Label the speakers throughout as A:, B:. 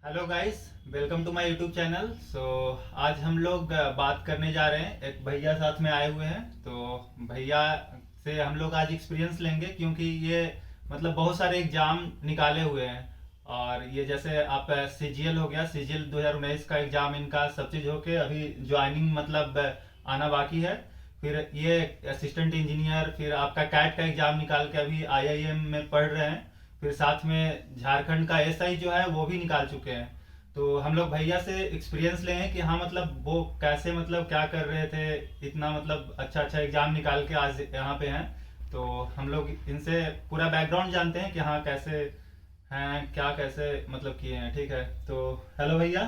A: Hello guys, welcome to my YouTube channel. आज हम लोग बात करने जा रहे हैं। एक भैया साथ में आए हुए हैं, तो भैया से हम लोग आज एक्सपीरियंस लेंगे, क्योंकि ये मतलब बहुत सारे एग्जाम निकाले हुए हैं। और ये जैसे आप सीजीएल हो गया, सीजीएल 2019 का एग्जाम इनका सब चीज़ होके अभी ज्वाइनिंग मतलब आना बाकी है। फिर ये असिस्टेंट इंजीनियर, फिर आपका कैट का एग्जाम निकाल के अभी आईआईएम में पढ़ रहे हैं। फिर साथ में झारखंड का एसआई जो है वो भी निकाल चुके हैं। तो हम लोग भैया से एक्सपीरियंस ले हैं कि हाँ मतलब वो कैसे मतलब क्या कर रहे थे, इतना मतलब अच्छा अच्छा एग्जाम निकाल के आज यहाँ पे हैं। तो हम लोग इनसे पूरा बैकग्राउंड जानते हैं कि हाँ कैसे हैं, क्या कैसे मतलब किए हैं। ठीक है, तो हेलो भैया।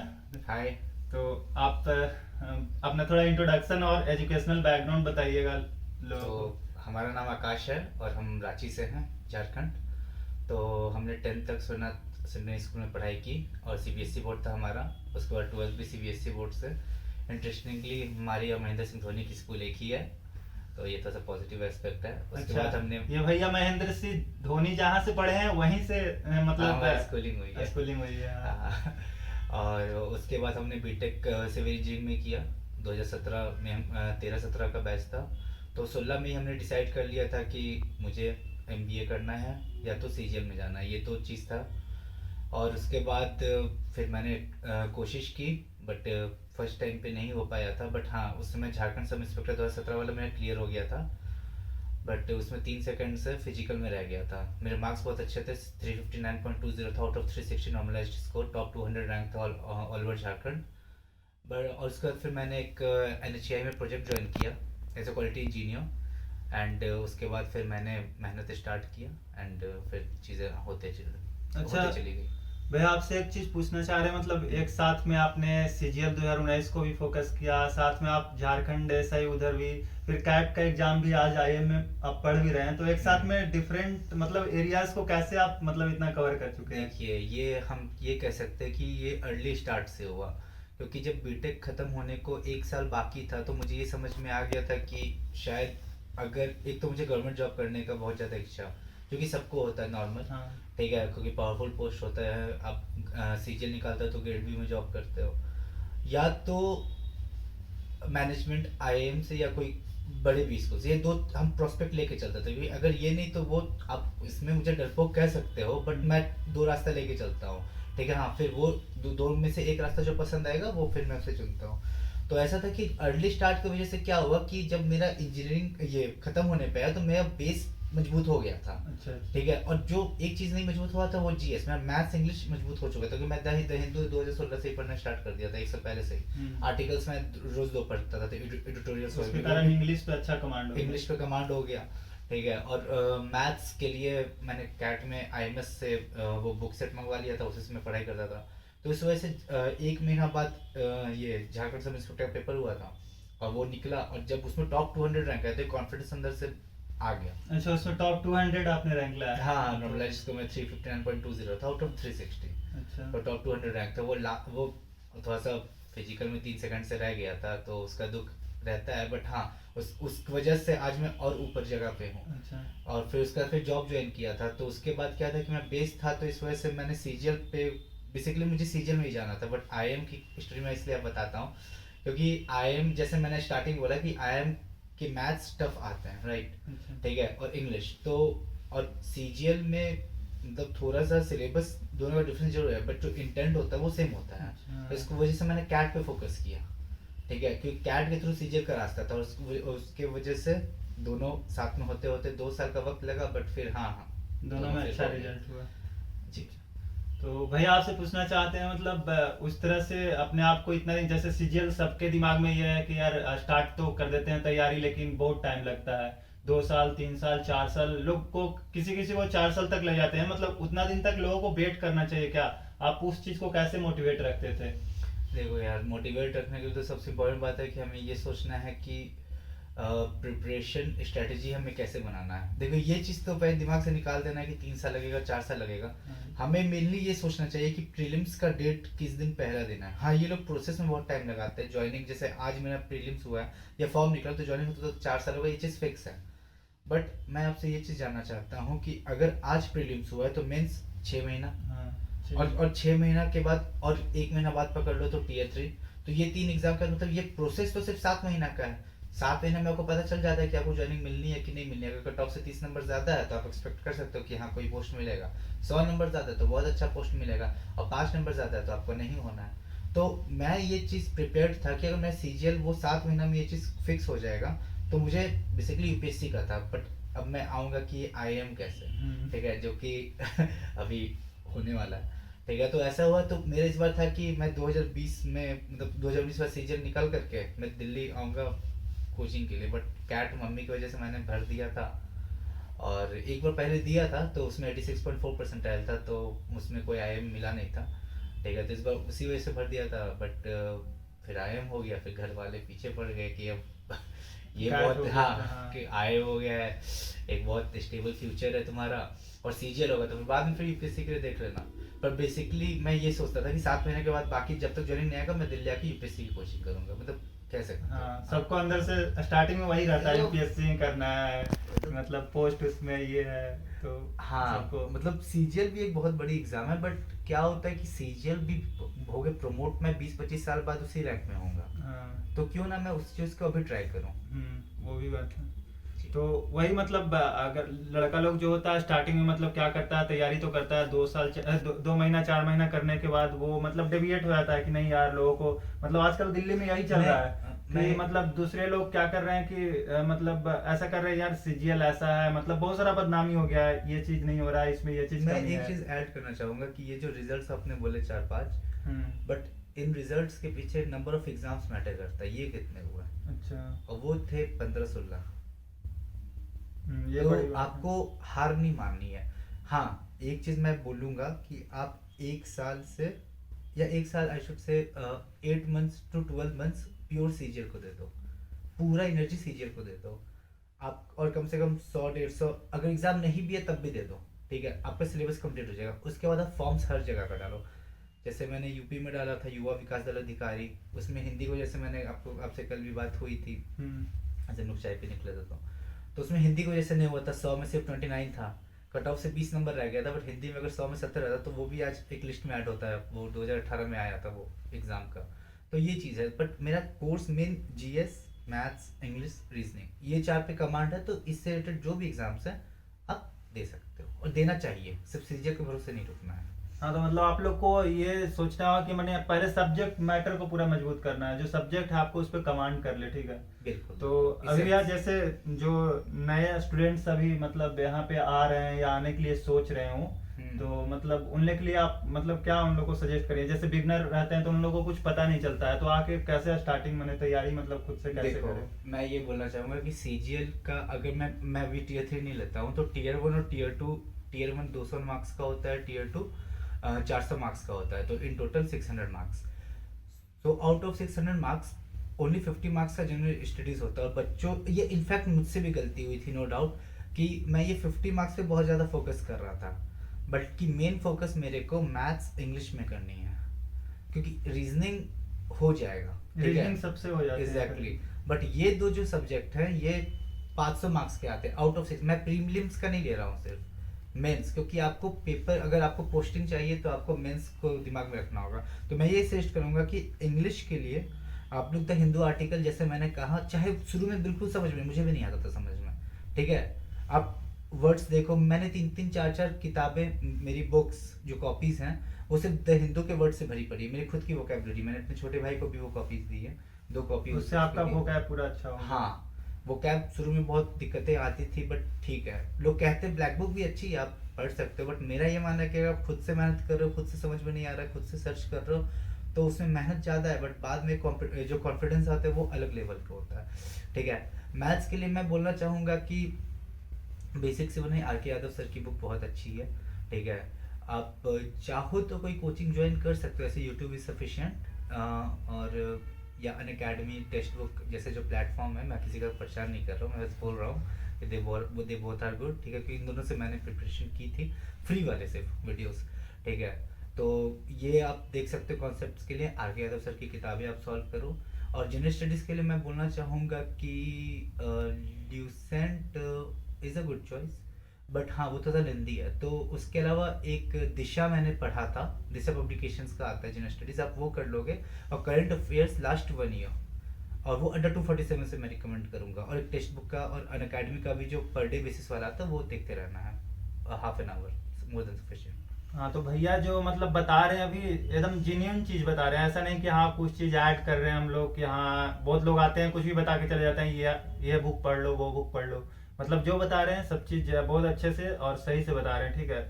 B: हाय।
A: तो आप अपना थोड़ा इंट्रोडक्शन और एजुकेशनल बैकग्राउंड बताइएगा
B: तो
A: लोगों को।
B: हमारा नाम आकाश है और हम रांची से हैं, झारखंड। तो हमने 10th तक सोमनाथ सिंह स्कूल में पढ़ाई की और सीबीएसई बोर्ड था हमारा। उसके बाद 12th भी सीबीएसई बोर्ड से। इंटरेस्टिंगली हमारी और महेंद्र सिंह धोनी की स्कूल एक ही है, तो ये थोड़ा सा पॉजिटिव एस्पेक्ट है। उसके
A: अच्छा,
B: बाद हमने
A: ये भैया महेंद्र सिंह धोनी जहाँ से पढ़े हैं वहीं से
B: हाँ,
A: मतलब
B: हमारी स्कूलिंग हुई है।
A: स्कूलिंग हुई है।
B: हाँ। और उसके बाद हमने बीटेक सिविल इंजीनियरिंग में किया। 2017 में हम 13-17 का बैच था। तो 16 में ही हमने डिसाइड कर लिया था कि मुझे एमबीए करना है या तो सीजीएल में जाना है, ये तो चीज़ था। और उसके बाद फिर मैंने कोशिश की, बट फर्स्ट टाइम पे नहीं हो पाया था। बट हाँ, उस समय झारखंड सब इंस्पेक्टर 2017 वाला मेरा क्लियर हो गया था। बट उसमें 3 सेकंड से फिजिकल में रह गया था। मेरे मार्क्स बहुत अच्छे थे, 359.20 था out of 360 normalized score, top 200 rank था ऑल ओवर झारखंड। बट और उसके बाद फिर मैंने एक एनएचआई में प्रोजेक्ट ज्वाइन किया as a quality engineer. And उसके बाद फिर मैंने मेहनत स्टार्ट किया एंड फिर चीज़ें
A: अच्छा
B: होते चली गई।
A: भैया, आपसे एक चीज पूछना चाह रहे हैं, मतलब एक साथ में आपने सीजीएल 2019 को भी फोकस किया, साथ में आप झारखंड एसआई उधर भी, फिर कैट का एग्जाम भी आज आईएम में आप पढ़ भी रहे हैं, तो एक साथ
B: हम्म।
A: में डिफरेंट मतलब एरियाज को कैसे आप मतलब इतना कवर कर चुके हैं?
B: देखिए, ये हम ये कह सकते हैं कि ये अर्ली स्टार्ट से हुआ, क्योंकि जब बीटेक ख़त्म होने को 1 साल बाकी था तो मुझे ये समझ में आ गया था कि शायद, अगर एक तो मुझे गवर्नमेंट जॉब करने का बहुत ज़्यादा इच्छा, जो कि सबको होता है नॉर्मल।
A: हाँ।
B: ठीक है, क्योंकि पावरफुल पोस्ट होता है। आप सीजीएल निकालते हो तो ग्रेड बी में जॉब करते हो, या तो मैनेजमेंट आईएएम से, या कोई बड़े भी स्कूल से। ये दो हम प्रोस्पेक्ट लेके चलते थे, क्योंकि अगर ये नहीं तो वो, आप इसमें मुझे डरपोक कह सकते हो, बट मैं दो रास्ता लेके चलता हूँ। ठीक है, हाँ, फिर वो दो में से एक रास्ता जो पसंद आएगा वो फिर मैं उसे चुनता हूँ। तो ऐसा था कि अर्ली स्टार्ट की वजह से क्या हुआ कि जब मेरा इंजीनियरिंग ये खत्म होने पे आया तो मेरा बेस मजबूत हो गया था।
A: अच्छा
B: ठीक है, और जो एक चीज़ नहीं मजबूत हुआ था वो जीएस, मेरा मैथ्स इंग्लिश मजबूत हो चुका था, क्योंकि मैं द हिंदू 2016 से ही पढ़ना स्टार्ट कर दिया था, एक साल पहले से ही। आर्टिकल्स में रोज दो पढ़ता था, एडिटोरियल्स
A: उसके
B: वगैरह
A: कारण
B: भी।
A: इंग्लिश पे अच्छा कमांड हो
B: इंग्लिश पे कमांड हो गया। ठीक है, और मैथ्स के लिए मैंने कैट में आईएमएस से वो बुक सेट मंगवा लिया था, उसी से मैं पढ़ाई करता था। तो इस वजह से 1 महीना बाद ये झारखंड सब इंस्पेक्टर का पेपर हुआ था और वो निकला, और जब उसमें टॉप 200 रैंक आए तो कॉन्फिडेंस अंदर से आ गया।
A: गया। अच्छा, उसमें टॉप 200 आपने रैंक लाया?
B: हाँ, नॉर्मलाइज को मैं 359.20 था आउट ऑफ 360।
A: अच्छा।
B: तो टॉप 200 रैंक था। वो थोड़ा सा फिजिकल में 3 सेकंड से रह गया था, तो उसका दुख रहता है। बट हाँ, उस वजह से आज मैं और ऊपर जगह पे हूँ।
A: अच्छा।
B: और फिर उसका फिर जॉब ज्वाइन किया था, तो उसके बाद क्या था कि मैं बेस था, तो इस वजह से मैंने सीजीएल पे, बेसिकली मुझे सीजीएल में ही जाना था। बट आईएम की हिस्ट्री में इसलिए अब बताता हूँ, क्योंकि आईएम, जैसे मैंने स्टार्टिंग बोला कि आईएम के मैथ्स टफ आते हैं, राइट।
A: अच्छा।
B: ठीक है, और इंग्लिश तो, और सीजीएल में मतलब थोड़ा सा सिलेबस दोनों का डिफरेंस जरूर है, बट जो इंटेंट होता है वो सेम होता है।
A: अच्छा।
B: तो इसकी वजह से मैंने कैट पे फोकस किया। ठीक है, क्योंकि कैट के थ्रू सीजीएल का रास्ता था, और उसके वजह से दोनों साथ में होते होते 2 साल का वक्त लगा, बट फिर हाँ हाँ,
A: दोनों में
B: फिर
A: अच्छा
B: हो गया।
A: रिजल्ट हुआ।
B: जी।
A: तो भैया आपसे पूछना चाहते हैं, मतलब उस तरह से अपने आप को इतना, जैसे सीजीएल सबके दिमाग में ये है कि यार स्टार्ट तो कर देते हैं तैयारी, लेकिन बहुत टाइम लगता है, 2 साल 3 साल 4 साल, लोग को किसी किसी को 4 साल तक ले जाते हैं, मतलब उतना दिन तक लोगों को वेट करना चाहिए क्या? आप उस चीज को कैसे मोटिवेट रखते थे?
B: देखो यार, मोटिवेट रखने के लिए तो सबसे इम्पोर्टेंट बात है कि हमें ये सोचना है कि प्रिपरेशन स्ट्रेटेजी हमें कैसे बनाना है। देखो, ये चीज़ तो पहले दिमाग से निकाल देना है कि 3 साल लगेगा, 4 साल लगेगा। हमें मेनली ये सोचना चाहिए कि प्रीलिम्स का डेट किस दिन पहला देना है। हाँ, ये लोग प्रोसेस में बहुत टाइम लगाते हैं। ज्वाइनिंग, जैसे आज मेरा प्रीलिम्स हुआ है या फॉर्म निकला, तो ज्वाइनिंग होता तो 4 साल होगा, ये चीज़ फिक्स है। बट मैं आपसे ये चीज़ जानना चाहता हूँ कि अगर आज प्रीलिम्स हुआ है तो मेंस 6 महीना,
A: हाँ,
B: और 6 महीना के बाद और 1 महीना बाद पकड़ लो तो टीयर 3। तो ये 3 एग्जाम का मतलब ये प्रोसेस तो सिर्फ 7 महीना का है। 7 महीने में आपको पता चल जाता है कि आपको ज्वाइनिंग मिलनी है कि नहीं मिलनी है। अगर कट ऑफ से 30 नंबर ज्यादा है तो आप एक्सपेक्ट कर सकते हो कि हाँ कोई पोस्ट मिलेगा। 100 नंबर ज्यादा है तो बहुत अच्छा पोस्ट मिलेगा, और 5 नंबर ज्यादा है तो आपको नहीं होना है। तो मैं ये चीज प्रिपेयर्ड था कि अगर मैं सीजीएल वो 7 महीना में ये चीज फिक्स हो जाएगा तो मुझे बेसिकली यूपीएससी का था। बट अब मैं आऊंगा कि आईएम कैसे, ठीक है, जो कि अभी होने वाला है। ठीक है, तो ऐसा हुआ तो मेरा इस बार था कि मैं 2020 में मतलब 2019 में सीजन निकल करके मैं दिल्ली आऊँगा कोचिंग के लिए। बट कैट मम्मी की वजह से मैंने भर दिया था, और एक बार पहले दिया था तो उसमें 86.4% आया था, तो उसमें कोई आईएम मिला नहीं था। ठीक है, तो इस बार उसी वजह से भर दिया था। बट फिर आईएम हो गया, फिर घर वाले पीछे पड़ गए कि अब ये
A: कैट हो
B: बहुत,
A: गया
B: हाँ,
A: था, हाँ।
B: कि आईएम हो गया है, एक बहुत स्टेबल फ्यूचर है तुम्हारा, और सीजीएल होगा तो फिर बाद में फिर यूपीएससी के लिए देख लेना। पर बेसिकली मैं ये सोचता था कि 7 महीने के बाद बाकी जब तक ज्वाइनिंग नहीं आएगा मैं दिल्ली आके यूपीएससी की कोचिंग करूंगा, मतलब कह सकते हो।
A: हाँ, सबको अंदर से स्टार्टिंग में वही रहता है,
B: तो-
A: यूपीएससी करना है, मतलब पोस्ट उसमें ये है, तो
B: हाँ,
A: सबको
B: मतलब सीजीएल भी एक बहुत बड़ी एग्जाम है। बट क्या होता है कि सीजीएल भी हो गए प्रमोट, मैं 20-25 साल बाद उसी रैंक में होऊंगा,
A: हाँ।
B: तो क्यों ना मैं उस चीज को अभी ट्राई करूं।
A: वो भी बात है।
B: जी।
A: तो वही मतलब अगर लड़का लोग जो होता है स्टार्टिंग में मतलब क्या करता है, तैयारी तो करता है 2 साल 2 महीना 4 महीना करने के बाद वो मतलब डेविएट हो जाता है कि नहीं यार, लोगों को मतलब आजकल दिल्ली में यही चल रहा है कि मतलब दूसरे लोग क्या कर रहे हैं कि मतलब ऐसा कर रहे हैं यार, सीजीएल ऐसा है, मतलब बहुत सारा बदनामी हो गया है, ये चीज नहीं हो रहा है, इसमें ये चीज
B: मैं
A: कमी
B: एक
A: है।
B: चीज ऐड करना चाहूंगा कि ये जो रिजल्ट्स आपने बोले 4-5,
A: हम्म।
B: बट इन रिजल्ट्स के पीछे नंबर ऑफ एग्जाम्स मैटर करता है, ये कितने हुए,
A: अच्छा।
B: और वो थे 15-16।
A: ये
B: तो
A: बड़ी बात है।
B: आपको हार नहीं माननी है। हाँ, एक चीज मैं बोलूंगा कि आप 1 साल से, या 1 साल आई should say 8 months to 12 months pure CGL को दे दो, पूरा एनर्जी सीजीएल को दे दो आप, और कम से कम 100-150, अगर एग्जाम नहीं भी है तब भी दे दो। ठीक है, आपका सिलेबस कंप्लीट हो जाएगा। उसके बाद आप फॉर्म्स हर जगह का डालो। जैसे मैंने यूपी में डाला था युवा विकास दल अधिकारी, उसमें हिंदी को, जैसे मैंने आपसे कल भी बात हुई थी, ऐसे लोग चाय पे निकले थे तो उसमें हिंदी को जैसे नहीं हुआ था, 100 में सिर्फ 29 था, कट ऑफ से 20 नंबर रह गया था। बट हिंदी में अगर 100 में 70 रहता तो वो भी आज एक लिस्ट में ऐड होता है, वो 2018 में आया था वो एग्जाम का। तो ये चीज़ है। बट मेरा course main GS, maths, English, reasoning, ये 4 पे कमांड है, तो इससे रिलेटेड जो भी एग्जाम्स हैं आप दे सकते हो, और देना चाहिए, सिर्फ सीजीएल के भरोसे नहीं रुकना है।
A: हाँ, तो मतलब आप लोग को ये सोचना होगा कि मैंने पहले सब्जेक्ट मैटर को पूरा मजबूत करना है, जो सब्जेक्ट है आपको उस पर कमांड कर ले, ठीक है।
B: बिल्कुल।
A: तो अभी यार जैसे जो नए स्टूडेंट्स अभी मतलब यहाँ पे आ रहे हैं या आने के लिए सोच रहे हो, तो मतलब उन लोग के लिए आप मतलब क्या उन लोग को सजेस्ट करिए, जैसे बिगनर रहते हैं तो उन लोगों को कुछ पता नहीं चलता है, तो आके कैसे स्टार्टिंग मैंने तैयारी मतलब खुद से कैसे
B: देखो,
A: करें।
B: मैं ये बोलना चाहूंगा कि सीजीएल का अगर मैं अभी टीयर 3 नहीं लेता हूँ, तो टीयर 1 और टीयर 2, टीयर 1 200 मार्क्स का होता है, टीयर 2 400 मार्क्स का होता है, तो in total 600 marks. So out of 600 marks only 50 marks का जनरल स्टडीज होता है। और बच्चों, ये इनफैक्ट मुझसे भी गलती हुई थी, नो डाउट, कि मैं ये 50 मार्क्स पे बहुत ज़्यादा फोकस कर रहा था, बट कि मेन फोकस मेरे को मैथ्स इंग्लिश में करनी है, क्योंकि रीजनिंग हो जाएगा, ठीक है,
A: रीजनिंग सबसे हो जाती है
B: एग्जैक्टली। बट ये दो जो सब्जेक्ट हैं ये 500 मार्क्स के आते हैं आउट ऑफ 6। मैं प्रीलिम्स का नहीं ले रहा हूँ, सिर्फ मेंस, क्योंकि आपको पेपर, अगर आपको पोस्टिंग चाहिए तो आपको मेंस को दिमाग में रखना होगा। तो मैं ये सजेस्ट करूंगा कि इंग्लिश के लिए आप लोग द हिंदू आर्टिकल, जैसे मैंने कहा, चाहे शुरू में बिल्कुल समझ में, मुझे भी नहीं आता था समझ में, ठीक है, आप वर्ड्स देखो, मैंने 3-3 4-4 किताबें, मेरी बुक्स जो कॉपीज हैं वो सिर्फ द हिंदू के वर्ड से भरी पड़ी है। मेरी खुद की वोकेबलरी, मैंने अपने छोटे भाई को भी वो कॉपीज दी है, 2 कॉपी
A: उससे आपका वोकैब पूरा अच्छा होगा।
B: हाँ, वो कैब शुरू में बहुत दिक्कतें आती थी, बट ठीक है, लोग कहते हैं ब्लैक बुक भी अच्छी है, आप पढ़ सकते हो, बट मेरा ये मानना है कि अगर आप खुद से मेहनत कर रहे हो, खुद से समझ में नहीं आ रहा है, खुद से सर्च कर रहे हो, तो उसमें मेहनत ज़्यादा है, बट बाद में जो कॉन्फिडेंस आता है वो अलग लेवल का होता है, ठीक है। मैथ्स के लिए मैं बोलना चाहूँगा कि बेसिक से बने, आर के यादव सर की बुक बहुत अच्छी है, ठीक है। आप चाहो तो कोई कोचिंग ज्वाइन कर सकते हो, ऐसे यूट्यूब इज सफिशिएंट, और या अन अकेडमी, टेक्स्ट बुक जैसे जो प्लेटफॉर्म है, मैं किसी का प्रचार नहीं कर रहा हूँ, मैं बस बोल रहा हूँ कि दे बोथ आर गुड, ठीक है, क्योंकि इन दोनों से मैंने प्रिपरेशन की थी, फ्री वाले सिर्फ वीडियोस, ठीक है। तो ये आप देख सकते हो कॉन्सेप्ट्स के लिए, आर के यादव सर की किताबें आप सॉल्व करो। और जनरल स्टडीज़ के लिए मैं बोलना चाहूँगा कि Lucent is a good choice, but हाँ वो थोड़ा लेंदी है। तो उसके अलावा एक दिशा मैंने पढ़ा था, दिशा पब्लिकेशंस का आता है जनरल स्टडीज, आप वो कर लोगे। और करंट अफेयर्स लास्ट 1 ईयर, और वो अंडर 247 से मैं रिकमेंड करूंगा। और एक टेक्स्ट बुक का और अन अकेडमी का भी जो पर डे बेसिस वाला आता है वो देखते रहना है, half an hour, more than sufficient.
A: हाँ तो भैया जो मतलब बता रहे हैं अभी एकदम जेन्युइन चीज बता रहे हैं, ऐसा नहीं कि हाँ कुछ चीज ऐड कर रहे हैं हम लोग कि हाँ बहुत लोग आते हैं कुछ भी बता के चले जाते हैं, ये बुक पढ़ लो वो बुक पढ़ लो। मतलब जो बता रहे हैं सब चीज बहुत अच्छे से और सही से बता रहे हैं, ठीक है।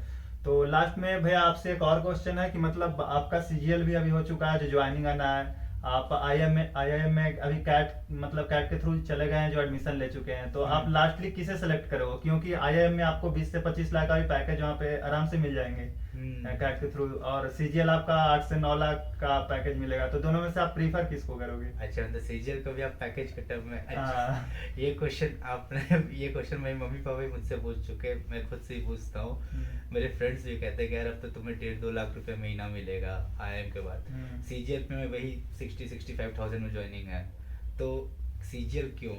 A: तो लास्ट में भैया आपसे एक और क्वेश्चन है कि मतलब आपका सीजीएल भी अभी हो चुका है जो ज्वाइनिंग आना है, आप आईआईएम में अभी कैट मतलब कैट के थ्रू चले गए हैं जो एडमिशन ले चुके हैं, तो आप लास्टली किसे सेलेक्ट करोगे? क्योंकि आईआईएम में आपको 20 से 25 लाख का भी पैकेज वहाँ पे आराम से मिल जाएंगे कैट के थ्रू, और सीजीएल आपका 8 से 9 लाख का पैकेज मिलेगा, तो दोनों में से आप प्रीफर किसको करोगे?
B: अच्छा, तो सीजीएल को भी आप पैकेज के टर्म में, अच्छा
A: हाँ।
B: ये क्वेश्चन आपने ये क्वेश्चन मेरे मम्मी पापा भी मुझसे पूछ चुके हैं, मैं खुद से ही पूछता हूँ। मेरे फ्रेंड्स भी कहते हैं कि यार अब तो तुम्हें 1.5-2 लाख रुपए महीना मिलेगा आईआईएम के बाद। सीजीएल में वही 60-65,000 में ज्वाइनिंग है। तो सीजीएल क्यों?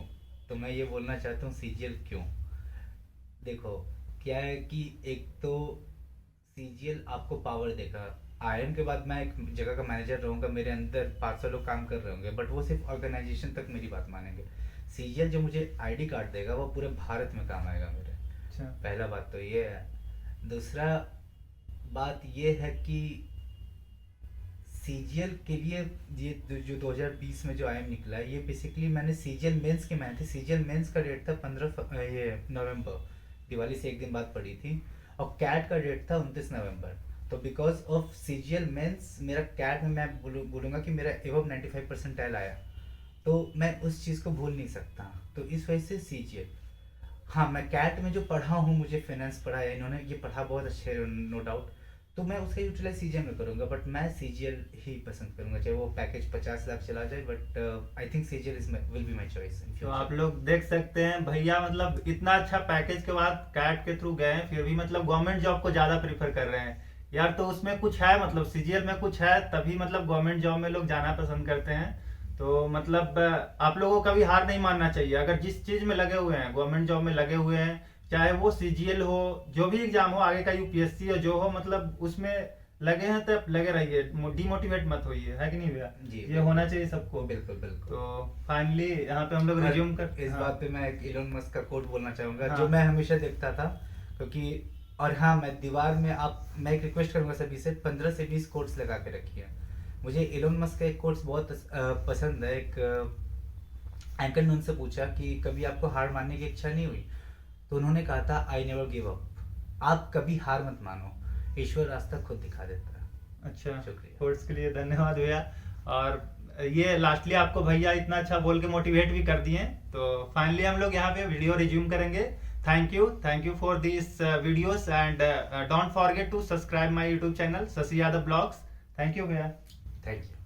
B: तो मैं ये बोलना चाहता हूँ सीजीएल क्यों। देखो क्या है कि एक तो सीजीएल आपको पावर देगा। आईएम के बाद मैं एक जगह का मैनेजर रहूंगा, मेरे अंदर 500 लोग काम कर रहे होंगे, बट वो सिर्फ ऑर्गेनाइजेशन तक मेरी बात मानेंगे। सीजीएल जो मुझे आईडी कार्ड देगा वो पूरे भारत में काम आएगा मेरे।
A: अच्छा।
B: पहला बात तो ये है। दूसरा बात ये है कि सीजीएल के लिए ये जो 2020 में जो आईएम निकला है, ये बेसिकली मैंने सीजीएल मेंस के मैंने थे। सीजीएल मेंस का डेट था 15 नवंबर, दिवाली से एक दिन बाद पड़ी थी, और कैट का डेट था 29 नवंबर। तो बिकॉज ऑफ सीजीएल मेंस मेरा कैट में मैं बोलूँगा कि मेरा एबव 95 परसेंटाइल आया, तो मैं उस चीज़ को भूल नहीं सकता। तो इस वजह से सीजीएल। हाँ, मैं कैट में जो पढ़ा हूँ, मुझे फाइनेंस पढ़ा है, इन्होंने ये पढ़ा बहुत अच्छे, नो डाउट, तो मैं उसका यूटिलाइज सीजीएल में करूँगा, बट मैं सीजीएल ही पसंद करूँगा, चाहे वो पैकेज 50 लाख चला जाए, but I think CGL will be my choice.
A: तो आप लोग देख सकते हैं भैया मतलब इतना अच्छा पैकेज के बाद कैट के थ्रू गए हैं, फिर भी मतलब गवर्नमेंट जॉब को ज्यादा प्रीफर कर रहे हैं यार। तो उसमें कुछ है, मतलब सीजीएल में कुछ है, तभी मतलब गवर्नमेंट जॉब में लोग जाना पसंद करते हैं। तो मतलब आप लोगों का भी हार नहीं मानना चाहिए, अगर जिस चीज में लगे हुए हैं, गवर्नमेंट जॉब में लगे हुए हैं, चाहे वो सीजीएल हो, जो भी एग्जाम हो, आगे का यूपीएससी हो, जो हो, मतलब उसमें लगे हैं तब लगे रहिए, डिमोटिवेट मत होइए, है कि नहीं भैया?
B: जी,
A: ये होना चाहिए सबको।
B: बिल्कुल बिल्कुल।
A: तो फाइनली यहाँ पे हम लोग रिज्यूम कर
B: इस
A: हाँ।
B: बात पे मैं एक इलोन मस्क का कोट बोलना चाहूंगा,
A: हाँ।
B: जो मैं हमेशा देखता था, क्योंकि और हाँ, मैं दीवार में मैं एक रिक्वेस्ट करूंगा सभी से 15 से 20 कोट्स लगा के रखिए। मुझे इलोन मस्क का एक कोट्स बहुत पसंद है। एक एंकर ने उनसे पूछा कि कभी आपको हार मानने की इच्छा नहीं हुई, तो उन्होंने कहा था आई नेवर गिव अप। आप कभी हार मत मानो, ईश्वर रास्ता खुद दिखा देता है।
A: अच्छा,
B: शुक्रिया।
A: कोर्स के लिए धन्यवाद भैया। और ये लास्टली आपको भैया इतना अच्छा बोल के मोटिवेट भी कर दिए, तो फाइनली हम लोग यहाँ पे वीडियो रिज्यूम करेंगे। Thank you for this videos and don't forget to subscribe my YouTube channel Shashi Yadav blogs. Thank you भैया।
B: Thank you.